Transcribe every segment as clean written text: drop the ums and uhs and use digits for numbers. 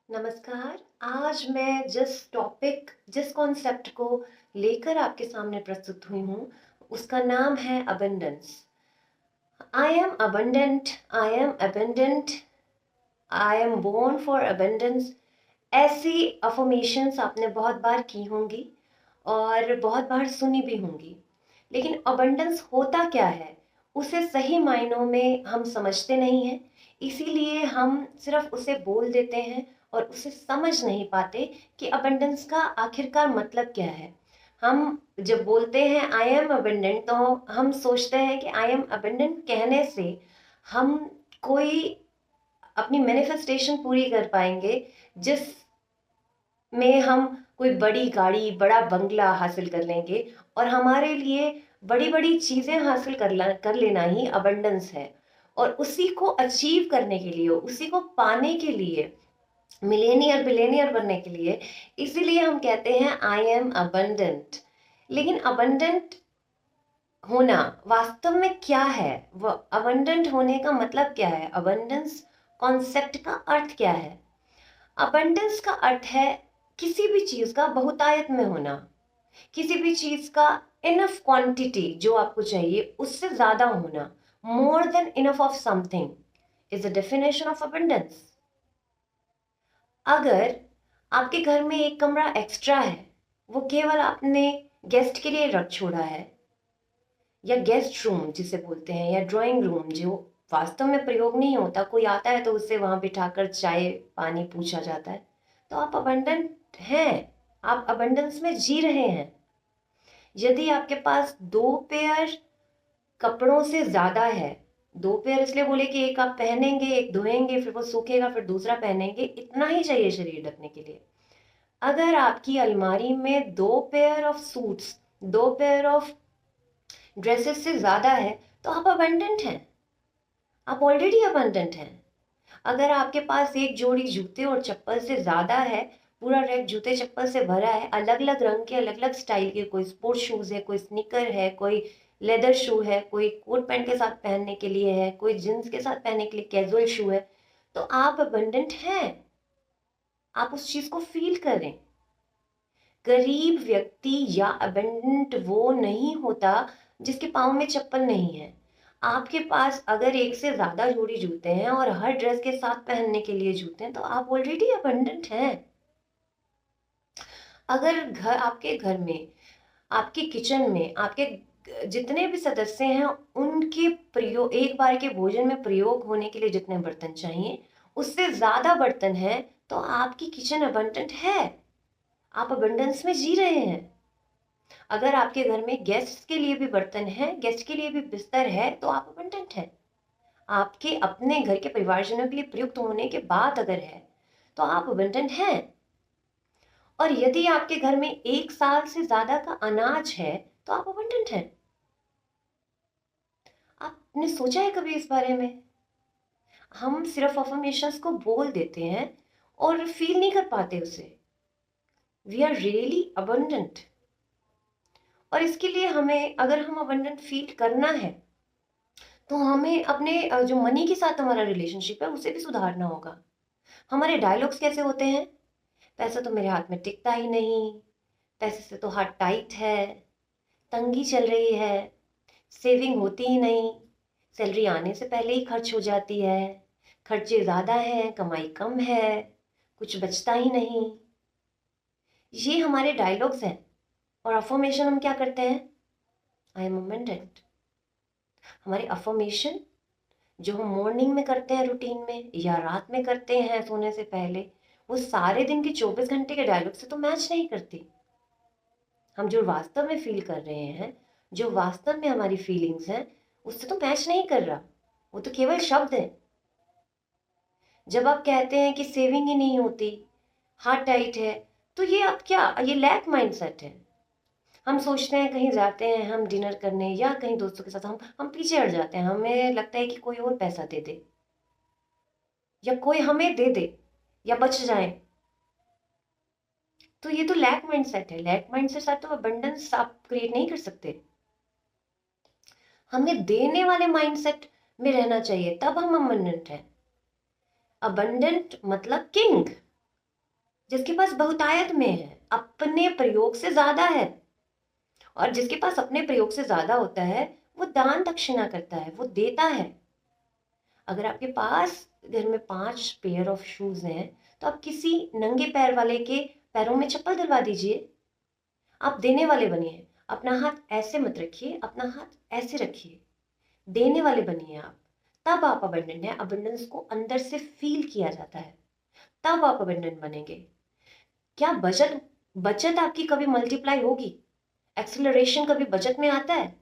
नमस्कार। आज मैं जिस कॉन्सेप्ट को लेकर आपके सामने प्रस्तुत हुई हूँ, उसका नाम है abundance. I am abundant, I am abundant, I am born for abundance. ऐसी अफर्मेशंस आपने बहुत बार की होंगी और बहुत बार सुनी भी होंगी। लेकिन अबंडेंस होता क्या है, उसे सही मायनों में हम समझते नहीं हैं। इसीलिए हम सिर्फ उसे बोल देते हैं और उसे समझ नहीं पाते कि अबंडेंस का आखिरकार मतलब क्या है। हम जब बोलते हैं आई एम अबंडेंट, तो हम सोचते हैं कि आई एम अबंडेंट कहने से हम कोई अपनी मैनिफेस्टेशन पूरी कर पाएंगे, जिस में हम कोई बड़ी गाड़ी, बड़ा बंगला हासिल कर लेंगे। और हमारे लिए बड़ी बड़ी चीजें हासिल कर लेना ही अबंडेंस है। और उसी को अचीव करने के लिए, उसी को पाने के लिए, मिलेनियर बिलेनियर बनने के लिए, इसीलिए हम कहते हैं आई एम अबंडेंट। लेकिन अबंडेंट होना वास्तव में क्या है? वो अबंडेंट होने का मतलब क्या है? अबंडेंस कॉन्सेप्ट का अर्थ क्या है? अबंडेंस का अर्थ है किसी भी चीज का बहुतायत में होना, किसी भी चीज का इनफ क्वांटिटी जो आपको चाहिए उससे ज्यादा होना। More than enough of something is the definition of abundance. अगर आपके घर में एक कमरा एक्स्ट्रा है, वो केवल आपने गेस्ट के लिए रख छोड़ा है, या गेस्ट रूम जिसे बोलते हैं, या ड्राइंग रूम जो वास्तव में प्रयोग नहीं होता, कोई आता है तो उससे वहां बिठाकर चाय पानी पूछा जाता है, तो आप अबंडेंट हैं। आप अबंडेंस में जी रहे हैं। यदि आपके पास दो पेयर कपड़ों से ज्यादा है, दो पेयर इसलिए बोले कि एक आप पहनेंगे, एक धोएंगे, फिर वो सूखेगा, फिर दूसरा पहनेंगे, इतना ही चाहिए शरीर ढकने के लिए। अगर आपकी अलमारी में दो पेयर ऑफ सूट्स, दो पेयर ऑफ ड्रेसेस से ज्यादा है, तो आप अबंडेंट हैं। आप ऑलरेडी अबंडेंट हैं। अगर आपके पास एक जोड़ी जूते और चप्पल से ज्यादा है, पूरा रैक जूते चप्पल से भरा है, अलग अलग रंग के, अलग अलग स्टाइल के, कोई स्पोर्ट्स शूज है, कोई स्निकर है, कोई लेदर शू है, कोई कोट पैंट के साथ पहनने के लिए है, कोई जींस के साथ पहनने के लिए कैजुअल शू है, तो आप अबंडेंट हैं। आप उस चीज को फील करें। गरीब व्यक्ति या अबंडेंट वो नहीं होता जिसके पाँव में चप्पल नहीं है। आपके पास अगर एक से ज्यादा जोड़ी जूते हैं और हर ड्रेस के साथ पहनने के लिए जूते हैं, तो आप ऑलरेडी अबंडेंट हैं। अगर आपके घर में, आपके किचन में, आपके जितने भी सदस्य हैं, उनके प्रयोग, एक बार के भोजन में प्रयोग होने के लिए जितने बर्तन चाहिए, उससे ज्यादा बर्तन है, तो आपकी किचन अबंडेंट है। आप अबंडेंस में जी रहे हैं। अगर आपके घर में गेस्ट के लिए भी बर्तन है, गेस्ट के लिए भी बिस्तर है, तो आप अबंडेंट हैं। आपके अपने घर के परिवारजनों के लिए प्रयुक्त होने के बाद अगर है, तो आप अबंडेंट हैं। और यदि आपके घर में एक साल से ज्यादा का अनाज है, तो आप अबंडेंट हैं। आपने सोचा है कभी इस बारे में? हम सिर्फ अफर्मेशंस को बोल देते हैं और फील नहीं कर पाते उसे। We are really abundant. और इसके लिए हमें, अगर हम अबंडेंट फील करना है, तो हमें अपने जो मनी के साथ हमारा रिलेशनशिप है उसे भी सुधारना होगा। हमारे डायलॉग्स कैसे होते हैं? पैसा तो मेरे हाथ में टिकता ही नहीं, पैसे से तो हाथ टाइट है, तंगी चल रही है, सेविंग होती ही नहीं, सैलरी आने से पहले ही खर्च हो जाती है, खर्चे ज़्यादा हैं, कमाई कम है, कुछ बचता ही नहीं। ये हमारे डायलॉग्स हैं। और अफर्मेशन हम क्या करते हैं? आई एम अबंडेंट। हमारे अफर्मेशन जो हम मॉर्निंग में करते हैं रूटीन में, या रात में करते हैं सोने से पहले, वो सारे दिन के 24 घंटे के डायलॉग से तो मैच नहीं करती। हम जो वास्तव में फील कर रहे हैं, जो वास्तव में हमारी फीलिंग्स हैं, उससे तो मैच नहीं कर रहा। वो तो केवल शब्द है। जब आप कहते हैं कि सेविंग ही नहीं होती, हार्ट टाइट है, तो ये आप क्या, ये लैक माइंडसेट है। हम सोचते हैं कहीं जाते हैं हम डिनर करने या कहीं दोस्तों के साथ, हम पीछे हट जाते हैं। हमें लगता है कि कोई और पैसा दे दे, या कोई हमें दे दे, या बच जाए। तो ये तो लैक माइंडसेट है। लैक माइंडसेट साथ तो अबंडेंस आप क्रिएट नहीं कर सकते। हमें देने वाले माइंडसेट में रहना चाहिए, तब हम अबंडेंट हैं। अबंडेंट मतलब किंग। जिसके पास बहुतायत में है, अपने प्रयोग से ज्यादा है। और जिसके पास अपने प्रयोग से ज्यादा होता है वो दान दक्षिणा करता है, वो देता है। अगर आपके पास घर में 5 पेयर ऑफ शूज हैं तो आप किसी नंगे पैर वाले के पैरों में चप्पल दिलवा दीजिए। आप देने वाले बनिए। अपना हाथ ऐसे मत रखिए, अपना हाथ ऐसे रखिए। देने वाले बनिए आप। तब आप अबंडेंट हैं। अबंडेंस को अंदर से फील किया जाता है, तब आप अबंडेंट बनेंगे। क्या बचत बचत आपकी कभी मल्टीप्लाई होगी? एक्सेलरेशन कभी बचत में आता है?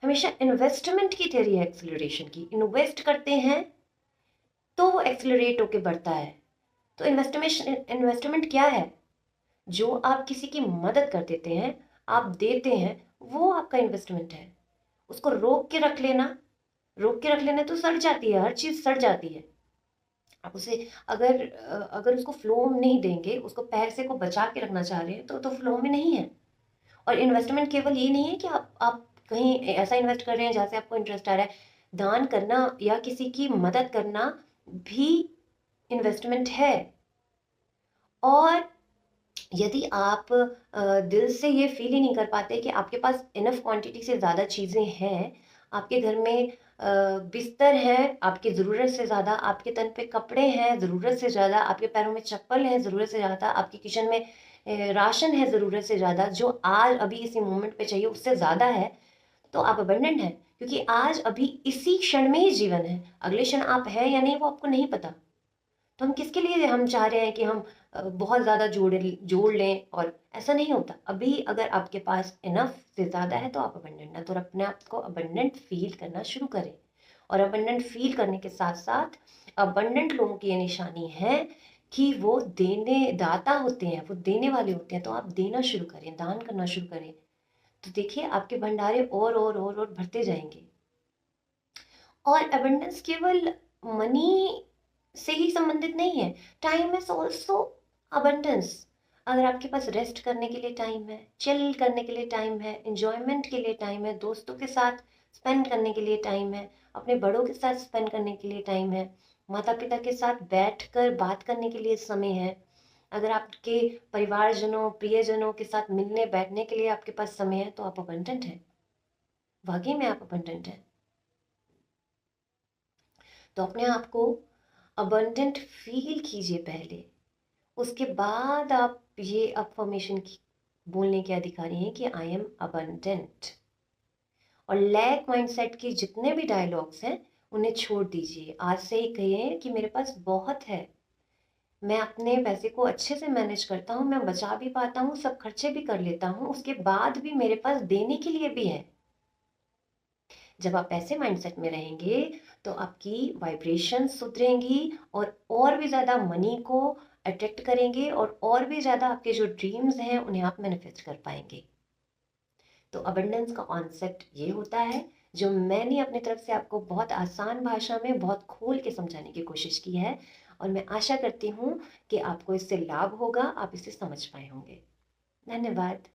हमेशा इन्वेस्टमेंट की थ्योरी है एक्सेलरेशन की। इन्वेस्ट करते हैं तो वो एक्सेलरेट होके बढ़ता है। तो इन्वेस्टमेंट क्या है? जो आप किसी की मदद कर देते हैं, आप देते हैं, वो आपका इन्वेस्टमेंट है। उसको रोक के रख लेना तो सड़ जाती है, हर चीज सड़ जाती है। आप उसे अगर उसको फ्लो में नहीं देंगे, उसको पैसे को बचा के रखना चाह रहे हैं तो फ्लो में नहीं है। और इन्वेस्टमेंट केवल ये नहीं है कि आप कहीं ऐसा इन्वेस्ट कर रहे हैं जहाँ से आपको इंटरेस्ट आ रहा है। दान करना या किसी की मदद करना भी इन्वेस्टमेंट है। और यदि आप दिल से ये फील ही नहीं कर पाते कि आपके पास इनफ क्वांटिटी से ज़्यादा चीज़ें हैं, आपके घर में बिस्तर है आपकी ज़रूरत से ज़्यादा, आपके तन पे कपड़े हैं ज़रूरत से ज़्यादा, आपके पैरों में चप्पल है ज़रूरत से ज़्यादा, आपकी किचन में राशन है ज़रूरत से ज़्यादा, जो आज अभी इसी मोमेंट पे चाहिए उससे ज़्यादा है, तो आप अबंडेंट हैं। क्योंकि आज अभी इसी क्षण में ही जीवन है, अगले क्षण आप हैं या नहीं वो आपको नहीं पता। तो हम किसके लिए हम चाह रहे हैं कि हम बहुत ज़्यादा जोड़ लें, और ऐसा नहीं होता। अभी अगर आपके पास इनफ से ज़्यादा है तो आप अबंडेंट है। तो अपने आप को अबंडेंट फील करना शुरू करें। और अबंडेंट फील करने के साथ साथ अबंडेंट लोगों की ये निशानी है कि वो देने दाता होते हैं, वो देने वाले होते हैं। तो आप देना शुरू करें, दान करना शुरू करें, तो देखिए आपके भंडारे और भरते जाएंगे। और अबंडेंस केवल मनी से ही संबंधित नहीं है। Time is also abundance. अगर आपके पास रेस्ट करने के लिए टाइम है, चिल करने के लिए टाइम है, इंजॉयमेंट के लिए टाइम है, दोस्तों के साथ स्पेंड करने के लिए टाइम है, अपने बड़ों के साथ स्पेंड करने के लिए टाइम है, माता पिता के साथ बैठकर बात करने के लिए समय है, अगर आपके परिवारजनों प्रियजनों के साथ मिलने बैठने के लिए आपके पास समय है, तो आप अबंडेंट हैं। वाकई में आप अबंडेंट हैं। तो अपने आप को अबंडेंट फील कीजिए पहले, उसके बाद आप ये अफर्मेशन की बोलने के अधिकारी हैं कि आई एम अबंडेंट। और लैक माइंडसेट के जितने भी डायलॉग्स हैं उन्हें छोड़ दीजिए। आज से ही कहिए कि मेरे पास बहुत है, मैं अपने पैसे को अच्छे से मैनेज करता हूँ, मैं बचा भी पाता हूँ, सब खर्चे भी कर लेता हूँ, उसके बाद भी मेरे पास देने के लिए भी है। जब आप ऐसे माइंडसेट में रहेंगे तो आपकी वाइब्रेशन सुधरेंगी और भी ज़्यादा मनी को अट्रैक्ट करेंगे, और भी ज़्यादा आपके जो ड्रीम्स हैं उन्हें आप मैनिफेस्ट कर पाएंगे। तो अबंडेंस का कॉन्सेप्ट ये होता है, जो मैंने अपनी तरफ से आपको बहुत आसान भाषा में बहुत खोल के समझाने की कोशिश की है। और मैं आशा करती हूँ कि आपको इससे लाभ होगा, आप इसे समझ पाए होंगे। धन्यवाद।